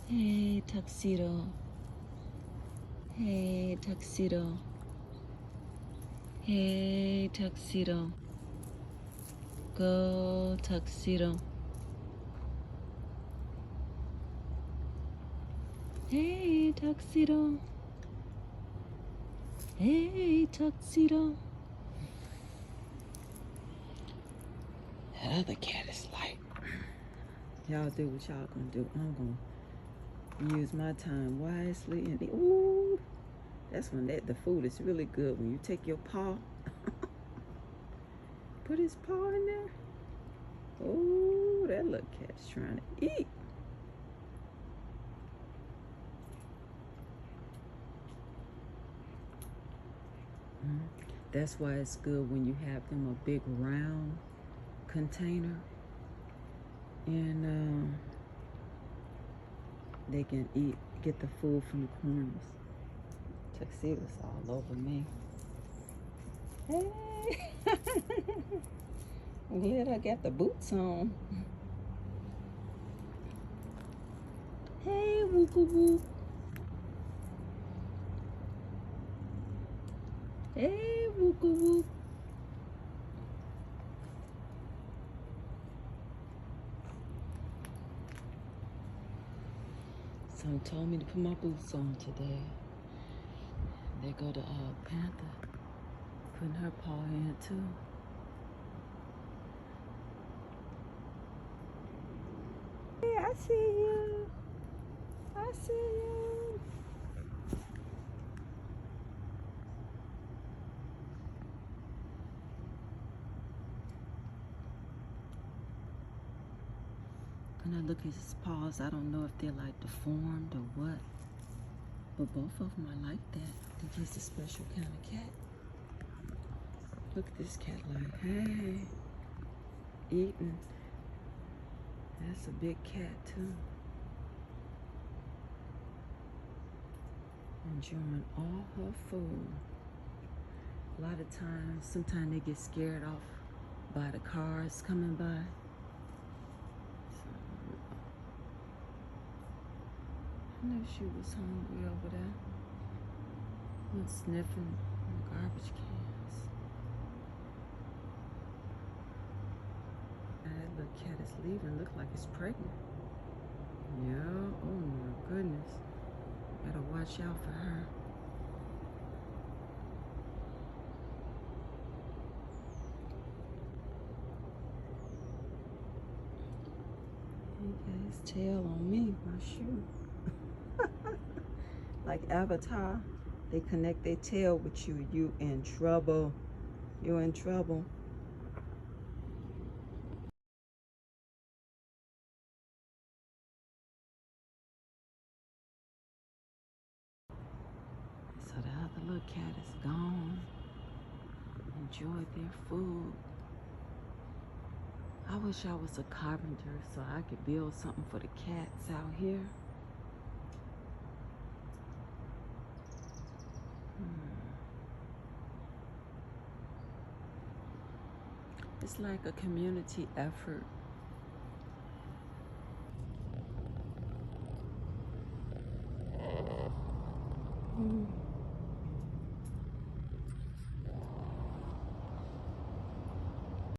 Hey, Tuxedo. Hey, Tuxedo. Hey, Tuxedo. Go, Tuxedo. Hey, Tuxedo. Hey, Tuxedo. That other cat is light. Y'all do what y'all gonna do. I'm gonna use my time wisely and ooh, that's when the food is really good. When you take your paw, put his paw in there. Oh, that little cat's trying to eat. That's why it's good when you have them a big round container, and they can get the food from the corners. Tuxedo's all over me. Hey, I'm glad I got the boots on. Hey, wooka woo. Hey, wooka woo. Someone told me to put my boots on today. There go the Panther, putting her paw in too. Hey, I see you. I see you. When I look at his paws, I don't know if they're like deformed or what. But both of them are like that. I think he's a special kind of cat. Look at this cat like, hey, eating. That's a big cat too. Enjoying all her food. A lot of times, sometimes they get scared off by the cars coming by. I knew she was hungry over there. Went sniffing the garbage cans. And that little cat is leaving. Look like it's pregnant. Yeah. Oh my goodness. Gotta watch out for her. He got his tail on me, my shoe. Like Avatar, they connect their tail with you. You in trouble. You're in trouble. So the other little cat is gone. Enjoyed their food. I wish I was a carpenter so I could build something for the cats out here. It's like a community effort